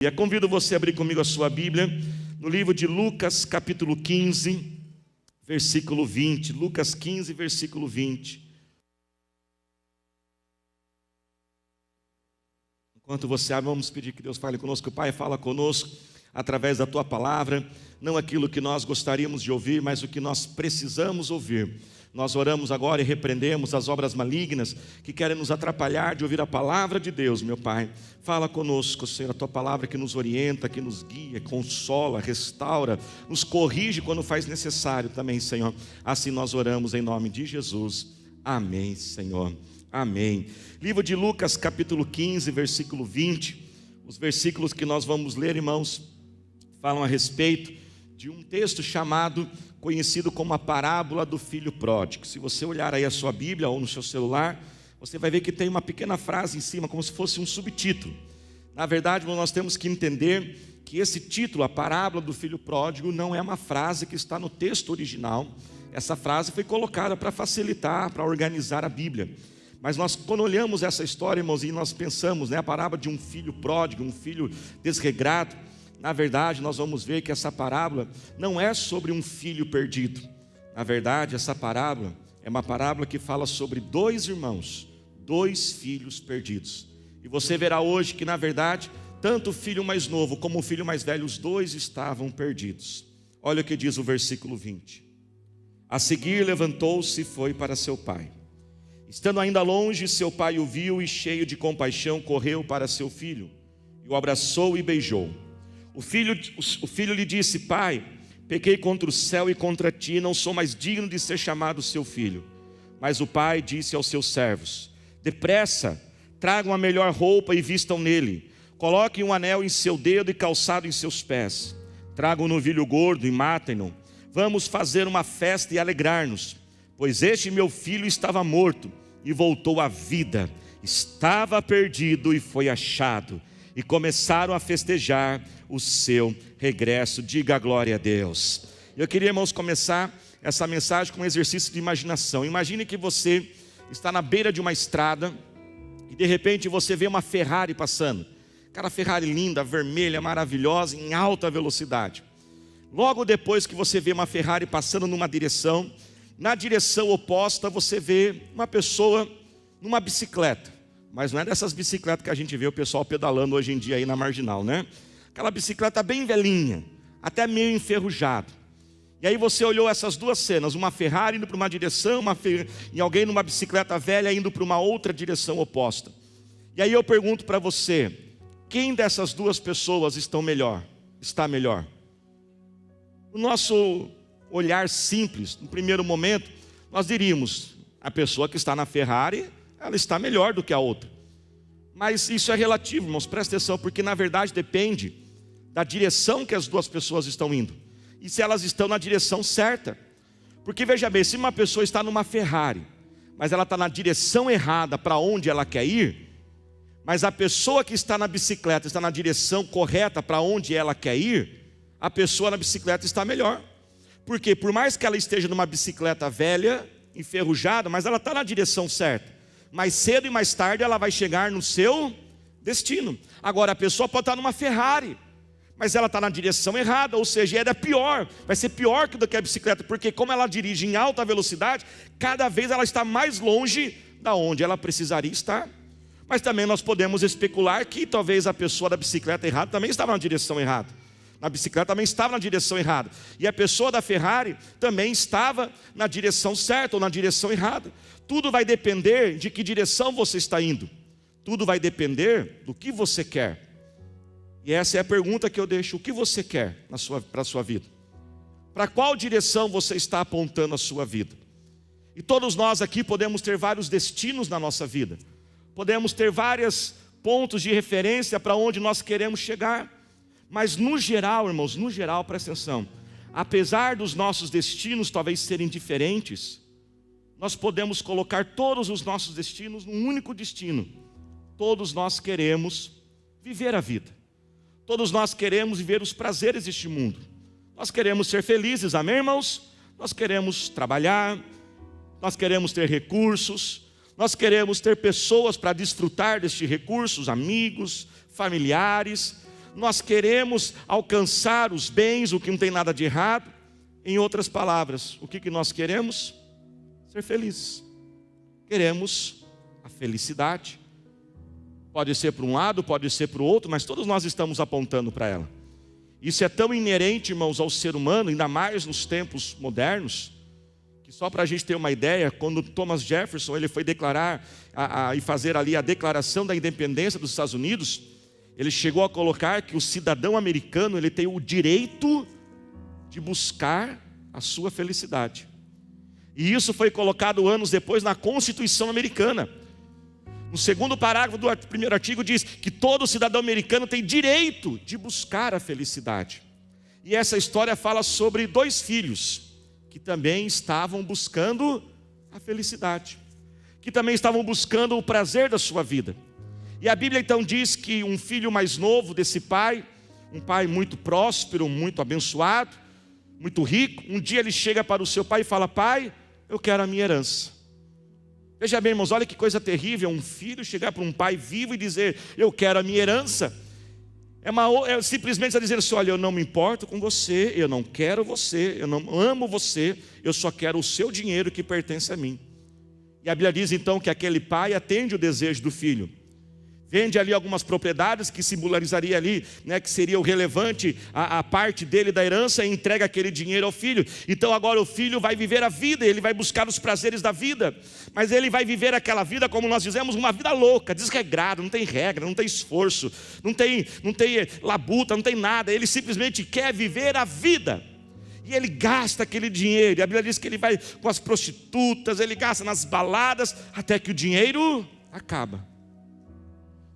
Eu convido você a abrir comigo a sua Bíblia no livro de Lucas, capítulo 15, versículo 20. Lucas 15, versículo 20. Enquanto você abre, vamos pedir que Deus fale conosco. Pai, fala conosco através da Tua palavra, não aquilo que nós gostaríamos de ouvir, mas o que nós precisamos ouvir. Nós oramos agora e repreendemos as obras malignas que querem nos atrapalhar de ouvir a palavra de Deus, meu Pai. Fala conosco, Senhor, a Tua palavra que nos orienta, que nos guia, consola, restaura, nos corrige quando faz necessário também, Senhor. Assim nós oramos em nome de Jesus. Amém, Senhor. Amém. Livro de Lucas, capítulo 15, versículo 20. Os versículos que nós vamos ler, irmãos, falam a respeito de um texto conhecido como a parábola do filho pródigo. Se você olhar aí a sua Bíblia ou no seu celular, você vai ver que tem uma pequena frase em cima, como se fosse um subtítulo. Na verdade, nós temos que entender que esse título, a parábola do filho pródigo, não é uma frase que está no texto original. Essa frase foi colocada para facilitar, para organizar a Bíblia. Mas nós, quando olhamos essa história, irmãos, e nós pensamos, a parábola de um filho pródigo, um filho desregrado, na verdade, nós vamos ver que essa parábola não é sobre um filho perdido. Na verdade, essa parábola é uma parábola que fala sobre dois irmãos, dois filhos perdidos. E você verá hoje que, na verdade, tanto o filho mais novo como o filho mais velho, os dois estavam perdidos. Olha o que diz o versículo 20. A seguir levantou-se e foi para seu pai. Estando ainda longe, seu pai o viu e, cheio de compaixão, correu para seu filho e o abraçou e beijou. O filho lhe disse: Pai, pequei contra o céu e contra ti, não sou mais digno de ser chamado seu filho. Mas o pai disse aos seus servos: Depressa, tragam a melhor roupa e vistam nele. Coloquem um anel em seu dedo e calçado em seus pés. Tragam um novilho gordo e matem-no. Vamos fazer uma festa e alegrar-nos. Pois este meu filho estava morto e voltou à vida. Estava perdido e foi achado. E começaram a festejar o seu regresso. Diga a glória a Deus. Eu queria, irmãos, começar essa mensagem com um exercício de imaginação. Imagine que você está na beira de uma estrada e de repente você vê uma Ferrari passando. Aquela Ferrari linda, vermelha, maravilhosa, em alta velocidade. Logo depois que você vê uma Ferrari passando numa direção, na direção oposta você vê uma pessoa numa bicicleta. Mas não é dessas bicicletas que a gente vê o pessoal pedalando hoje em dia aí na Marginal, né? Aquela bicicleta bem velhinha, até meio enferrujada. E aí você olhou essas duas cenas, uma Ferrari indo para uma direção, e alguém numa bicicleta velha indo para uma outra direção oposta. E aí eu pergunto para você, quem dessas duas pessoas está melhor? O nosso olhar simples, no primeiro momento, nós diríamos, a pessoa que está na Ferrari, ela está melhor do que a outra. Mas isso é relativo, irmãos, presta atenção, porque na verdade depende da direção que as duas pessoas estão indo. E se elas estão na direção certa. Porque veja bem, se uma pessoa está numa Ferrari, mas ela está na direção errada para onde ela quer ir, mas a pessoa que está na bicicleta está na direção correta para onde ela quer ir, a pessoa na bicicleta está melhor. Porque por mais que ela esteja numa bicicleta velha, enferrujada, mas ela está na direção certa. Mais cedo e mais tarde ela vai chegar no seu destino. Agora a pessoa pode estar numa Ferrari, mas ela está na direção errada, ou seja, ela é pior, vai ser pior do que a bicicleta, porque como ela dirige em alta velocidade, cada vez ela está mais longe da onde ela precisaria estar. Mas também nós podemos especular que talvez a pessoa da bicicleta errada também estava na direção errada. Na bicicleta também estava na direção errada. E a pessoa da Ferrari também estava na direção certa ou na direção errada. Tudo vai depender de que direção você está indo. Tudo vai depender do que você quer. E essa é a pergunta que eu deixo. O que você quer para a sua vida? Para qual direção você está apontando a sua vida? E todos nós aqui podemos ter vários destinos na nossa vida. Podemos ter vários pontos de referência para onde nós queremos chegar. Mas no geral, irmãos, presta atenção. Apesar dos nossos destinos talvez serem diferentes, nós podemos colocar todos os nossos destinos num único destino. Todos nós queremos viver a vida. Todos nós queremos viver os prazeres deste mundo. Nós queremos ser felizes, amém, irmãos? Nós queremos trabalhar, nós queremos ter recursos, nós queremos ter pessoas para desfrutar destes recursos, amigos, familiares. Nós queremos alcançar os bens, o que não tem nada de errado. Em outras palavras, o que nós queremos? Ser felizes. Queremos a felicidade. Pode ser para um lado, pode ser para o outro, mas todos nós estamos apontando para ela. Isso é tão inerente, irmãos, ao ser humano, ainda mais nos tempos modernos, que só para a gente ter uma ideia, quando Thomas Jefferson ele foi declarar e fazer ali a declaração da independência dos Estados Unidos, ele chegou a colocar que o cidadão americano ele tem o direito de buscar a sua felicidade. E isso foi colocado anos depois na Constituição americana. No segundo parágrafo do primeiro artigo diz que todo cidadão americano tem direito de buscar a felicidade. E essa história fala sobre 2 filhos que também estavam buscando a felicidade, que também estavam buscando o prazer da sua vida. E a Bíblia então diz que um filho mais novo desse pai, um pai muito próspero, muito abençoado, muito rico, um dia ele chega para o seu pai e fala: pai, eu quero a minha herança. Veja bem, irmãos, olha que coisa terrível, um filho chegar para um pai vivo e dizer: eu quero a minha herança. É simplesmente dizer assim: olha, eu não me importo com você, eu não quero você, eu não amo você, eu só quero o seu dinheiro que pertence a mim. E a Bíblia diz então que aquele pai atende o desejo do filho. Vende ali algumas propriedades que simbolizaria ali, né, que seria o relevante, a parte dele da herança, e entrega aquele dinheiro ao filho. Então agora o filho vai viver a vida, ele vai buscar os prazeres da vida, mas ele vai viver aquela vida, como nós dizemos, uma vida louca, desregrada, não tem regra, não tem esforço, não tem labuta, não tem nada, ele simplesmente quer viver a vida. E ele gasta aquele dinheiro, e a Bíblia diz que ele vai com as prostitutas, ele gasta nas baladas, até que o dinheiro acaba.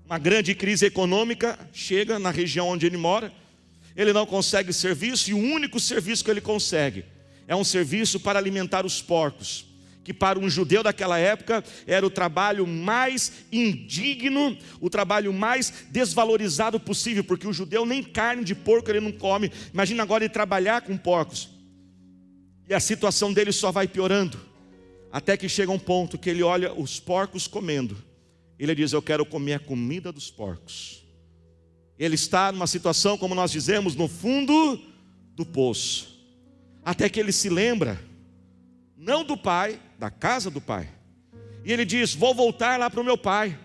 Uma grande crise econômica chega na região onde ele mora. Ele não consegue serviço, e o único serviço que ele consegue é um serviço para alimentar os porcos, que para um judeu daquela época era o trabalho mais indigno, o trabalho mais desvalorizado possível, porque o judeu nem carne de porco ele não come. Imagina agora ele trabalhar com porcos. E a situação dele só vai piorando, até que chega um ponto que ele olha os porcos comendo. Ele diz: eu quero comer a comida dos porcos. Ele está numa situação, como nós dizemos, no fundo do poço. Até que ele se lembra, não do pai, da casa do pai. E ele diz: vou voltar lá para o meu pai,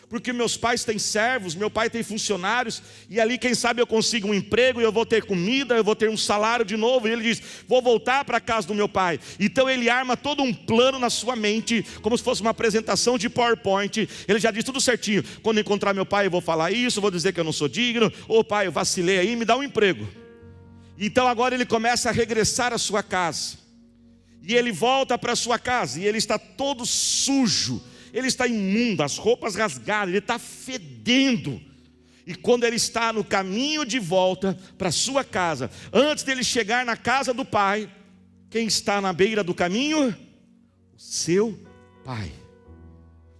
porque meus pais têm servos, meu pai tem funcionários, e ali quem sabe eu consigo um emprego, e eu vou ter comida, eu vou ter um salário de novo. E ele diz: vou voltar para a casa do meu pai. Então ele arma todo um plano na sua mente, como se fosse uma apresentação de PowerPoint. Ele já diz tudo certinho: quando encontrar meu pai eu vou falar isso, vou dizer que eu não sou digno, ô pai, eu vacilei aí, me dá um emprego. Então agora ele começa a regressar à sua casa, e ele volta para a sua casa, e ele está todo sujo, ele está imundo, as roupas rasgadas, ele está fedendo. E quando ele está no caminho de volta para a sua casa, antes dele chegar na casa do pai, quem está na beira do caminho? O seu pai.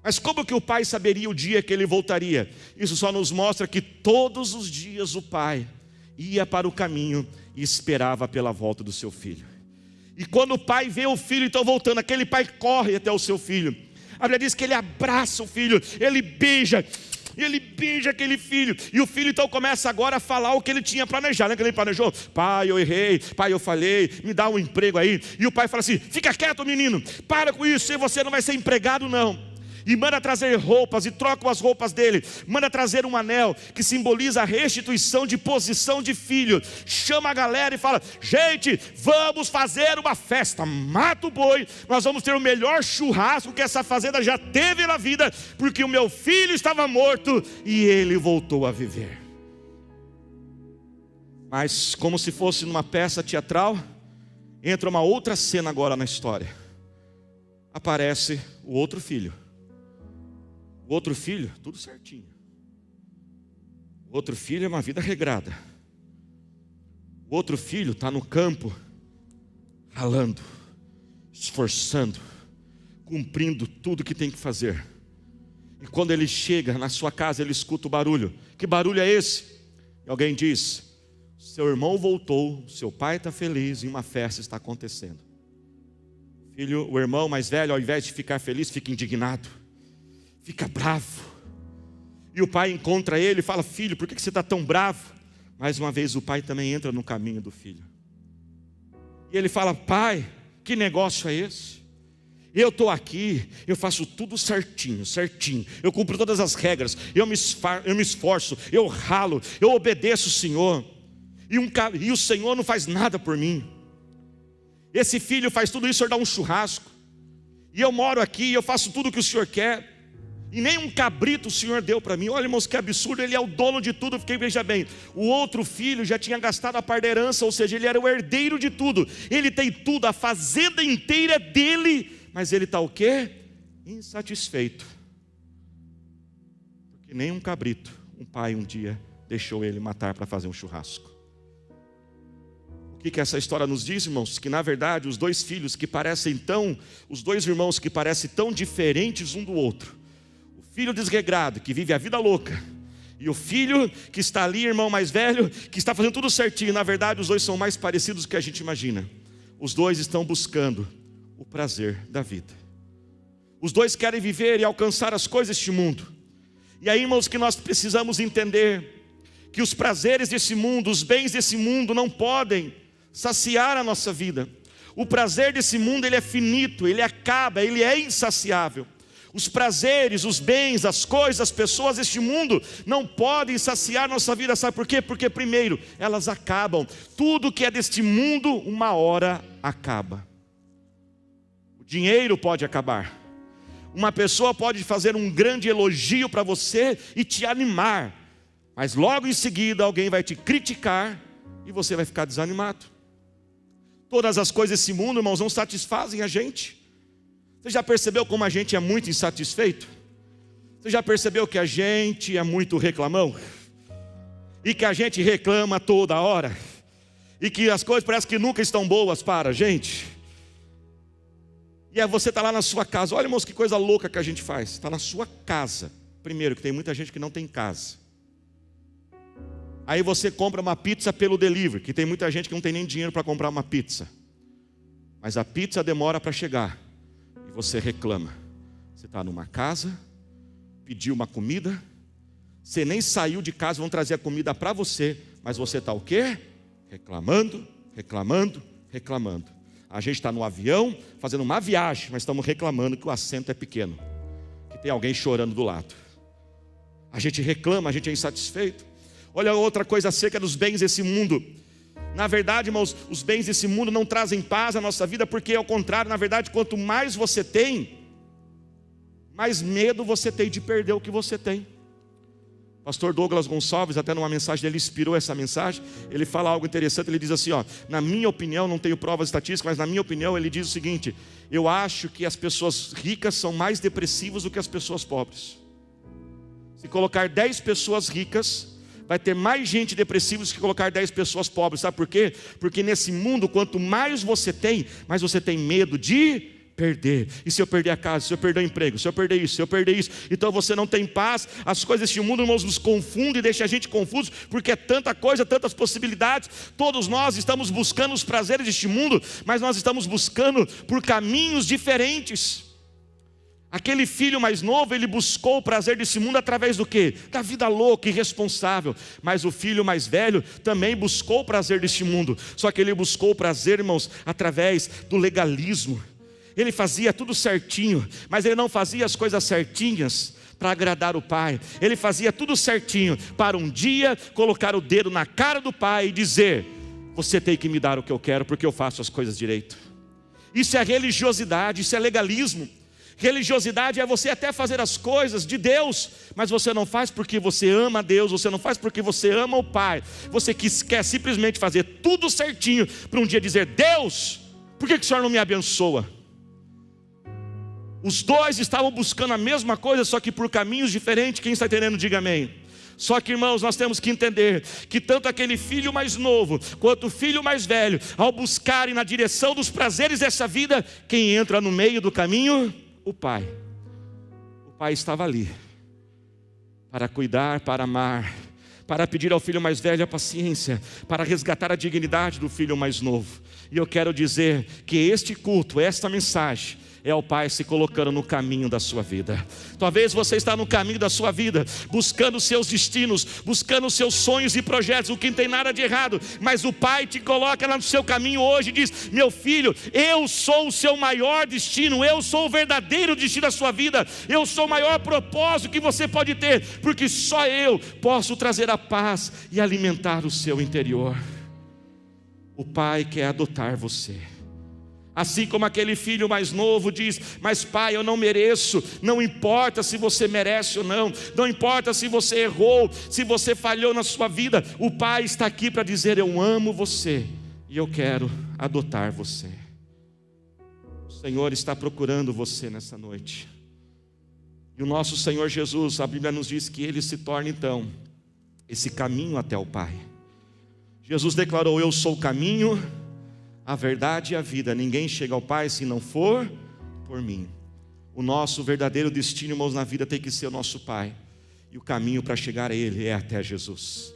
Mas como que o pai saberia o dia que ele voltaria? Isso só nos mostra que todos os dias o pai ia para o caminho e esperava pela volta do seu filho. E quando o pai vê o filho então voltando, aquele pai corre até o seu filho. A Bíblia diz que ele abraça o filho, ele beija aquele filho. E o filho então começa agora a falar o que ele tinha planejado. Lembra que ele planejou? Pai, eu errei, pai, eu falhei, me dá um emprego aí. E o pai fala assim: fica quieto, menino, para com isso, você não vai ser empregado não. E manda trazer roupas, e troca as roupas dele. Manda trazer um anel, que simboliza a restituição de posição de filho. Chama a galera e fala: gente, vamos fazer uma festa. Mata o boi, nós vamos ter o melhor churrasco que essa fazenda já teve na vida, porque o meu filho estava morto e ele voltou a viver. Mas como se fosse numa peça teatral, entra uma outra cena agora na história. Aparece o outro filho. O outro filho, tudo certinho. O outro filho é uma vida regrada. O outro filho está no campo, ralando, esforçando, cumprindo tudo que tem que fazer. E quando ele chega na sua casa, ele escuta o barulho. Que barulho é esse? E alguém diz: seu irmão voltou, seu pai está feliz e uma festa está acontecendo. O irmão mais velho, ao invés de ficar feliz, fica indignado, fica bravo. E o pai encontra ele e fala: filho, por que você está tão bravo? Mais uma vez o pai também entra no caminho do filho. E ele fala: pai, que negócio é esse? Eu estou aqui, eu faço tudo certinho, eu cumpro todas as regras, eu me esforço, eu ralo, eu obedeço o Senhor, e o Senhor não faz nada por mim. Esse filho faz tudo isso, o Senhor dá um churrasco, e eu moro aqui, eu faço tudo o que o Senhor quer, e nem um cabrito o Senhor deu para mim. Olha, irmãos, que absurdo, ele é o dono de tudo. Veja bem, o outro filho já tinha gastado a parte da herança, ou seja, ele era o herdeiro de tudo, ele tem tudo, a fazenda inteira é dele, mas ele está o quê? Insatisfeito, porque nem um cabrito, um pai um dia deixou ele matar para fazer um churrasco. O que essa história nos diz, irmãos? Que na verdade os dois filhos que parecem tão, os dois irmãos que parecem tão diferentes um do outro, o filho desregrado que vive a vida louca, e o filho que está ali, irmão mais velho, que está fazendo tudo certinho, na verdade os dois são mais parecidos do que a gente imagina. Os dois estão buscando o prazer da vida. Os dois querem viver e alcançar as coisas deste mundo. E aí, irmãos, que nós precisamos entender que os prazeres desse mundo, os bens desse mundo não podem saciar a nossa vida. O prazer desse mundo, ele é finito, ele acaba, ele é insaciável. Os prazeres, os bens, as coisas, as pessoas deste mundo não podem saciar a nossa vida. Sabe por quê? Porque primeiro, elas acabam. Tudo que é deste mundo, uma hora acaba. Dinheiro pode acabar. Uma pessoa pode fazer um grande elogio para você e te animar, mas logo em seguida alguém vai te criticar e você vai ficar desanimado. Todas as coisas desse mundo, irmãos, não satisfazem a gente. Você já percebeu como a gente é muito insatisfeito? Você já percebeu que a gente é muito reclamão? E que a gente reclama toda hora? E que as coisas parecem que nunca estão boas para a gente? E aí você está lá na sua casa. Olha, irmãos, que coisa louca que a gente faz. Está na sua casa. Primeiro, que tem muita gente que não tem casa. Aí você compra uma pizza pelo delivery, que tem muita gente que não tem nem dinheiro para comprar uma pizza. Mas a pizza demora para chegar. E você reclama. Você está numa casa, pediu uma comida, você nem saiu de casa, vão trazer a comida para você, mas você está o quê? Reclamando, reclamando, reclamando. A gente está no avião, fazendo uma viagem, mas estamos reclamando que o assento é pequeno, que tem alguém chorando do lado. A gente reclama, a gente é insatisfeito. Olha outra coisa acerca dos bens desse mundo. Na verdade, irmãos, os bens desse mundo não trazem paz à nossa vida, porque ao contrário, na verdade, quanto mais você tem, mais medo você tem de perder o que você tem. Pastor Douglas Gonçalves, até numa mensagem dele, inspirou essa mensagem. Ele fala algo interessante, ele diz assim, na minha opinião, não tenho provas estatísticas, mas na minha opinião ele diz o seguinte: eu acho que as pessoas ricas são mais depressivas do que as pessoas pobres. Se colocar 10 pessoas ricas, vai ter mais gente depressiva do que colocar 10 pessoas pobres. Sabe por quê? Porque nesse mundo, quanto mais você tem, mais você tem medo de perder. E se eu perder a casa, se eu perder o emprego, se eu perder isso, se eu perder isso, então você não tem paz. As coisas deste mundo, irmãos, nos confundem e deixam a gente confuso, porque é tanta coisa, tantas possibilidades. Todos nós estamos buscando os prazeres deste mundo, mas nós estamos buscando por caminhos diferentes. Aquele filho mais novo, ele buscou o prazer desse mundo através do quê? Da vida louca, irresponsável. Mas o filho mais velho também buscou o prazer deste mundo, só que ele buscou o prazer, irmãos, através do legalismo. Ele fazia tudo certinho, mas ele não fazia as coisas certinhas para agradar o pai. Ele fazia tudo certinho para um dia colocar o dedo na cara do pai e dizer: você tem que me dar o que eu quero, porque eu faço as coisas direito. Isso é religiosidade, isso é legalismo. Religiosidade é você até fazer as coisas de Deus, mas você não faz porque você ama a Deus, você não faz porque você ama o pai. Você quer simplesmente fazer tudo certinho para um dia dizer: Deus, por que o Senhor não me abençoa? Os dois estavam buscando a mesma coisa, só que por caminhos diferentes. Quem está entendendo, diga amém. Só que, irmãos, nós temos que entender que tanto aquele filho mais novo quanto o filho mais velho, ao buscarem na direção dos prazeres dessa vida, quem entra no meio do caminho? O pai. O pai estava ali para cuidar, para amar, para pedir ao filho mais velho a paciência, para resgatar a dignidade do filho mais novo. E eu quero dizer que este culto, esta mensagem, é o Pai se colocando no caminho da sua vida. Talvez você está no caminho da sua vida, buscando os seus destinos, buscando os seus sonhos e projetos, o que não tem nada de errado, mas o Pai te coloca lá no seu caminho hoje e diz: meu filho, eu sou o seu maior destino, eu sou o verdadeiro destino da sua vida, eu sou o maior propósito que você pode ter, porque só eu posso trazer a paz e alimentar o seu interior. O Pai quer adotar você. Assim como aquele filho mais novo diz: mas pai, eu não mereço. Não importa se você merece ou não, não importa se você errou, se você falhou na sua vida, o Pai está aqui para dizer: eu amo você e eu quero adotar você. O Senhor está procurando você nessa noite. E o nosso Senhor Jesus, a Bíblia nos diz que Ele se torna então esse caminho até o Pai. Jesus declarou: eu sou o caminho, a verdade e a vida, ninguém chega ao Pai se não for por mim. O nosso verdadeiro destino, irmãos, na vida tem que ser o nosso Pai, e o caminho para chegar a Ele é até Jesus.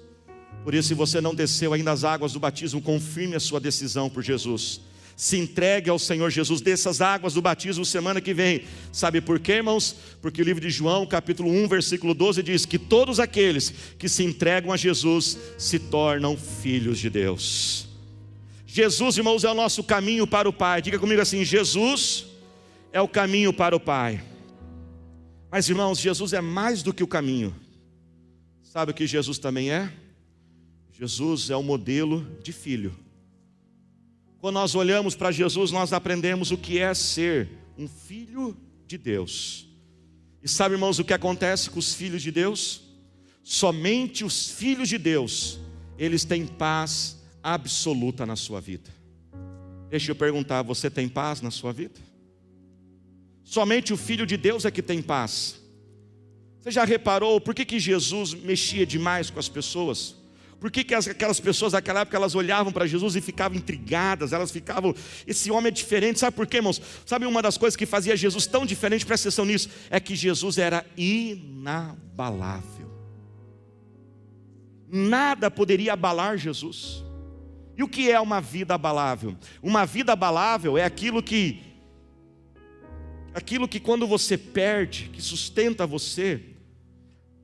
Por isso, se você não desceu ainda as águas do batismo, confirme a sua decisão por Jesus. Se entregue ao Senhor Jesus, dessas águas do batismo semana que vem. Sabe por quê, irmãos? Porque o livro de João, capítulo 1, versículo 12 diz que todos aqueles que se entregam a Jesus se tornam filhos de Deus. Jesus, irmãos, é o nosso caminho para o Pai. Diga comigo assim: Jesus é o caminho para o Pai. Mas, irmãos, Jesus é mais do que o caminho. Sabe o que Jesus também é? Jesus é o modelo de filho. Quando nós olhamos para Jesus, nós aprendemos o que é ser um filho de Deus. E sabe, irmãos, o que acontece com os filhos de Deus? Somente os filhos de Deus, eles têm paz absoluta na sua vida. Deixa eu perguntar: você tem paz na sua vida? Somente o Filho de Deus é que tem paz. Você já reparou por que Jesus mexia demais com as pessoas? Por que aquelas pessoas daquela época, elas olhavam para Jesus e ficavam intrigadas, elas ficavam: esse homem é diferente. Sabe por quê, irmãos? Sabe uma das coisas que fazia Jesus tão diferente, presta atenção nisso, é que Jesus era inabalável. Nada poderia abalar Jesus. E o que é uma vida abalável? Uma vida abalável é aquilo que quando você perde, que sustenta você,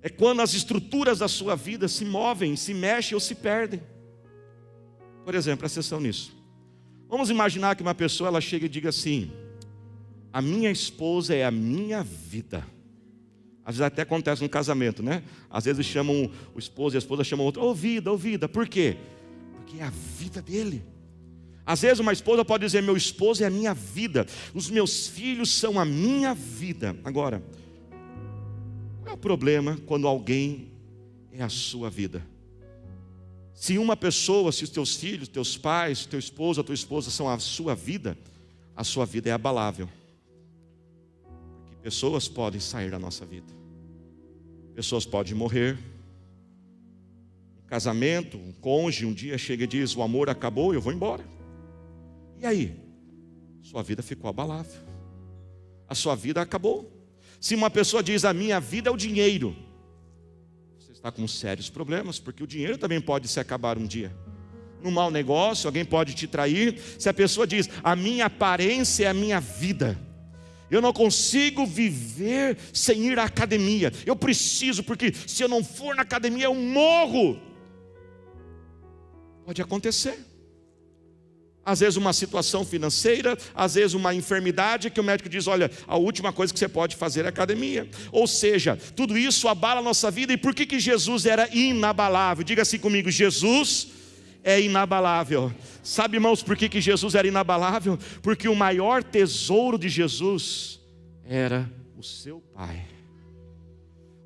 é quando as estruturas da sua vida se movem, se mexem ou se perdem. Por exemplo, presta atenção nisso. Vamos imaginar que uma pessoa, ela chega e diga assim: a minha esposa é a minha vida. Às vezes até acontece no casamento, né? Às vezes chamam o esposo e a esposa chamam o outro: ô vida. Por quê? Porque é a vida dele. Às vezes uma esposa pode dizer: meu esposo é a minha vida, os meus filhos são a minha vida. Agora, qual é o problema quando alguém é a sua vida? Se uma pessoa, se os teus filhos, teus pais, teu esposo, a tua esposa são a sua vida é abalável. Porque pessoas podem sair da nossa vida, pessoas podem morrer. Um casamento, um cônjuge um dia chega e diz: o amor acabou, eu vou embora. E aí? Sua vida ficou abalável, a sua vida acabou. Se uma pessoa diz: a minha vida é o dinheiro, você está com sérios problemas, porque o dinheiro também pode se acabar um dia. Num mau negócio, alguém pode te trair. Se a pessoa diz: a minha aparência é a minha vida, eu não consigo viver sem ir à academia, eu preciso, porque se eu não for na academia eu morro. Pode acontecer. Às vezes uma situação financeira, às vezes uma enfermidade que o médico diz: olha, a última coisa que você pode fazer é academia. Ou seja, tudo isso abala a nossa vida. E por que Jesus era inabalável? Diga assim comigo: Jesus é inabalável. Sabe, irmãos, por que Jesus era inabalável? Porque o maior tesouro de Jesus era o seu Pai.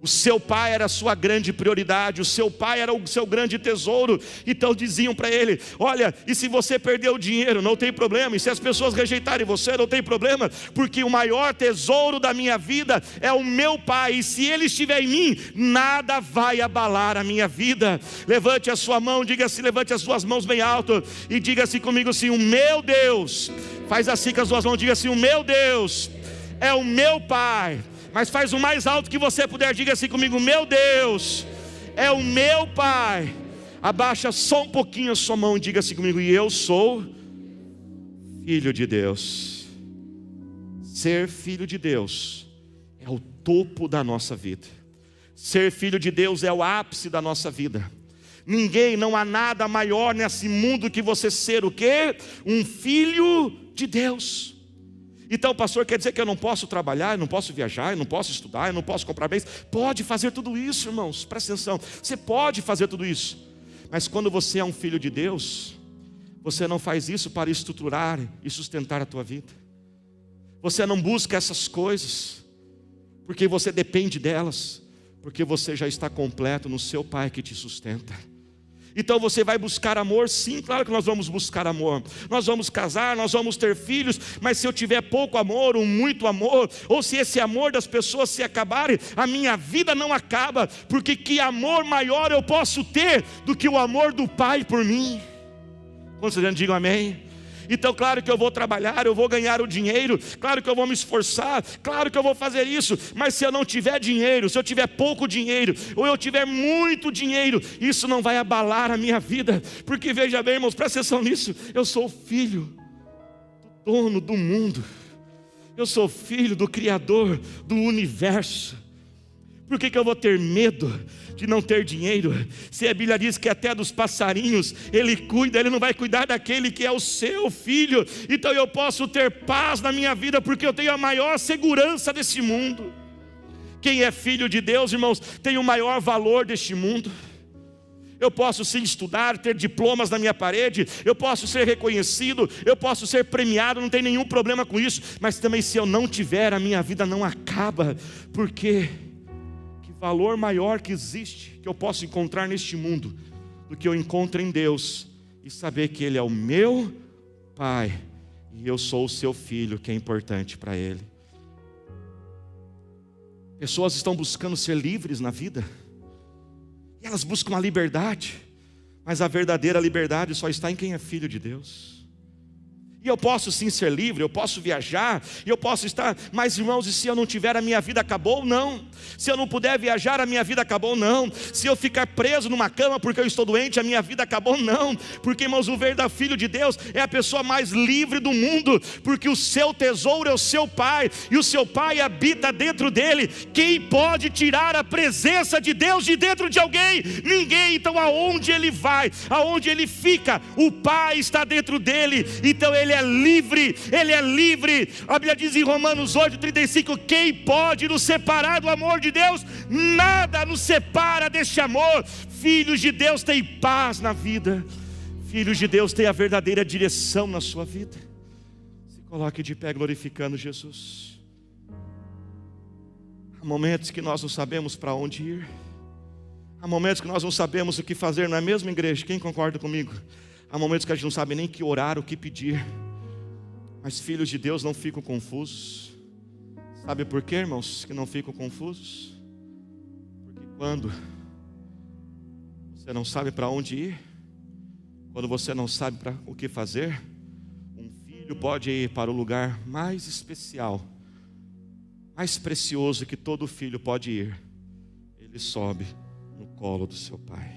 O seu Pai era a sua grande prioridade, o seu Pai era o seu grande tesouro. Então diziam para ele: olha, e se você perder o dinheiro, não tem problema, e se as pessoas rejeitarem você, não tem problema, porque o maior tesouro da minha vida é o meu Pai, e se Ele estiver em mim, nada vai abalar a minha vida. Levante a sua mão, diga assim, levante as suas mãos bem alto, e diga assim comigo assim: o meu Deus, faz assim com as suas mãos, diga assim: o meu Deus é o meu Pai. Mas faz o mais alto que você puder, diga assim comigo: meu Deus é o meu Pai. Abaixa só um pouquinho a sua mão e diga assim comigo: e eu sou filho de Deus. Ser filho de Deus é o topo da nossa vida. Ser filho de Deus é o ápice da nossa vida. Ninguém, não há nada maior nesse mundo que você ser o quê? Um filho de Deus. Então, pastor, quer dizer que eu não posso trabalhar, eu não posso viajar, eu não posso estudar, eu não posso comprar bens? Pode fazer tudo isso, irmãos, presta atenção. Você pode fazer tudo isso. Mas quando você é um filho de Deus, você não faz isso para estruturar e sustentar a tua vida. Você não busca essas coisas porque você depende delas, porque você já está completo no seu Pai que te sustenta. Então você vai buscar amor? Sim, claro que nós vamos buscar amor. Nós vamos casar, nós vamos ter filhos, mas se eu tiver pouco amor ou muito amor, ou se esse amor das pessoas se acabarem, a minha vida não acaba, porque que amor maior eu posso ter do que o amor do Pai por mim? Quando vocês digam amém? Então claro que eu vou trabalhar, eu vou ganhar o dinheiro, claro que eu vou me esforçar, claro que eu vou fazer isso, mas se eu não tiver dinheiro, se eu tiver pouco dinheiro, ou eu tiver muito dinheiro, isso não vai abalar a minha vida, porque veja bem, irmãos, presta atenção nisso, eu sou filho do dono do mundo, eu sou filho do Criador do universo. Por que eu vou ter medo de não ter dinheiro? Se a Bíblia diz que até dos passarinhos Ele cuida, Ele não vai cuidar daquele que é o seu filho. Então eu posso ter paz na minha vida, porque eu tenho a maior segurança desse mundo. Quem é filho de Deus, irmãos, tem o maior valor deste mundo. Eu posso sim estudar, ter diplomas na minha parede, eu posso ser reconhecido, eu posso ser premiado, não tem nenhum problema com isso. Mas também se eu não tiver, a minha vida não acaba, porque valor maior que existe, que eu posso encontrar neste mundo, do que eu encontro em Deus, e saber que Ele é o meu Pai, e eu sou o seu filho, que é importante para Ele. Pessoas estão buscando ser livres na vida, e elas buscam a liberdade, mas a verdadeira liberdade só está em quem é filho de Deus. E eu posso sim ser livre, eu posso viajar, e eu posso estar, mas irmãos, e se eu não tiver, a minha vida acabou? Não. Se eu não puder viajar, a minha vida acabou? Não. Se eu ficar preso numa cama porque eu estou doente, a minha vida acabou? Não. Porque, irmãos, o verdadeiro filho de Deus é a pessoa mais livre do mundo, porque o seu tesouro é o seu Pai, e o seu Pai habita dentro dele. Quem pode tirar a presença de Deus de dentro de alguém? Ninguém. Então aonde ele vai, aonde ele fica, o Pai está dentro dele, então ele é livre, ele é livre. A Bíblia diz em Romanos 8:35, quem pode nos separar do amor de Deus? Nada nos separa deste amor. Filhos de Deus têm paz na vida, filhos de Deus têm a verdadeira direção na sua vida. Se coloque de pé glorificando Jesus. Há momentos que nós não sabemos para onde ir, há momentos que nós não sabemos o que fazer, não é mesmo, igreja? Quem concorda comigo? Há momentos que a gente não sabe nem que orar, o que pedir. Mas filhos de Deus não ficam confusos. Sabe por quê, irmãos, que não ficam confusos? Porque quando você não sabe para onde ir, quando você não sabe para o que fazer, um filho pode ir para o lugar mais especial, mais precioso que todo filho pode ir. Ele sobe no colo do seu pai.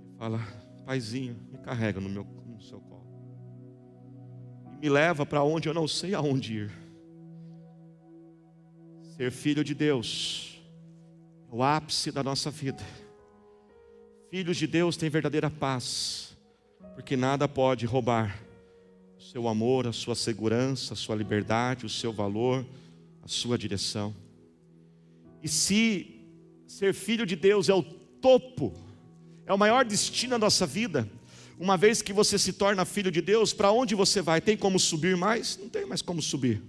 Ele fala: Paizinho, me carrega no seu colo. E me leva para onde eu não sei aonde ir. Ser filho de Deus é o ápice da nossa vida. Filhos de Deus têm verdadeira paz, porque nada pode roubar o seu amor, a sua segurança, a sua liberdade, o seu valor, a sua direção. E se ser filho de Deus é o topo, é o maior destino da nossa vida, uma vez que você se torna filho de Deus, para onde você vai? Tem como subir mais? Não tem mais como subir.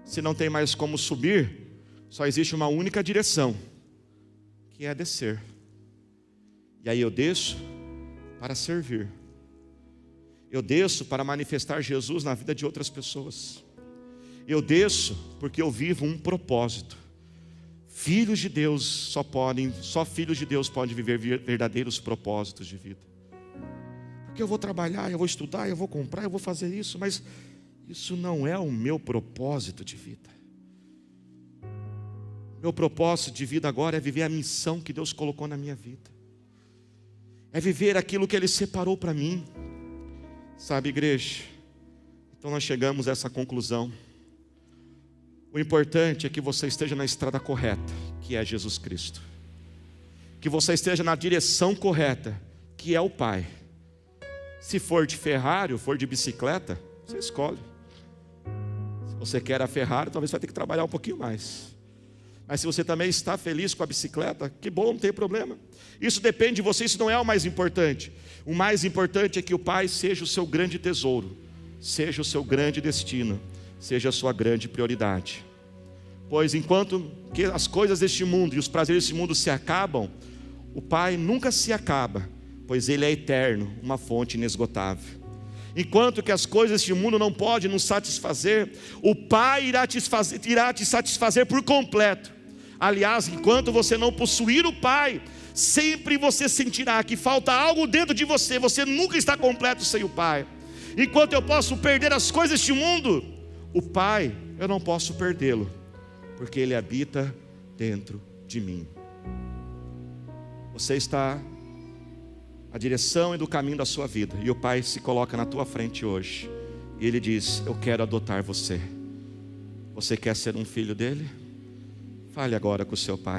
Se não tem mais como subir, só existe uma única direção, que é descer. E aí eu desço para servir. Eu desço para manifestar Jesus na vida de outras pessoas. Eu desço porque eu vivo um propósito. Filhos de Deus só filhos de Deus podem viver verdadeiros propósitos de vida. Porque eu vou trabalhar, eu vou estudar, eu vou comprar, eu vou fazer isso, mas isso não é o meu propósito de vida. Meu propósito de vida agora é viver a missão que Deus colocou na minha vida. É viver aquilo que Ele separou para mim. Sabe, igreja? Então nós chegamos a essa conclusão. O importante é que você esteja na estrada correta, que é Jesus Cristo. Que você esteja na direção correta, que é o Pai. Se for de Ferrari ou for de bicicleta, você escolhe. Se você quer a Ferrari, talvez você vai ter que trabalhar um pouquinho mais. Mas se você também está feliz com a bicicleta, que bom, não tem problema. Isso depende de você, isso não é o mais importante. O mais importante é que o Pai seja o seu grande tesouro, seja o seu grande destino, seja a sua grande prioridade. Pois enquanto que as coisas deste mundo e os prazeres deste mundo se acabam, o Pai nunca se acaba, pois Ele é eterno, uma fonte inesgotável. Enquanto que as coisas deste mundo não podem nos satisfazer, o Pai irá te satisfazer por completo. Aliás, enquanto você não possuir o Pai, sempre você sentirá que falta algo dentro de você. Você nunca está completo sem o Pai. Enquanto eu posso perder as coisas deste mundo, o Pai, eu não posso perdê-lo, porque Ele habita dentro de mim. Você está a direção e do caminho da sua vida, e o Pai se coloca na tua frente hoje, e Ele diz: eu quero adotar você. Você quer ser um filho dele? Fale agora com o seu Pai.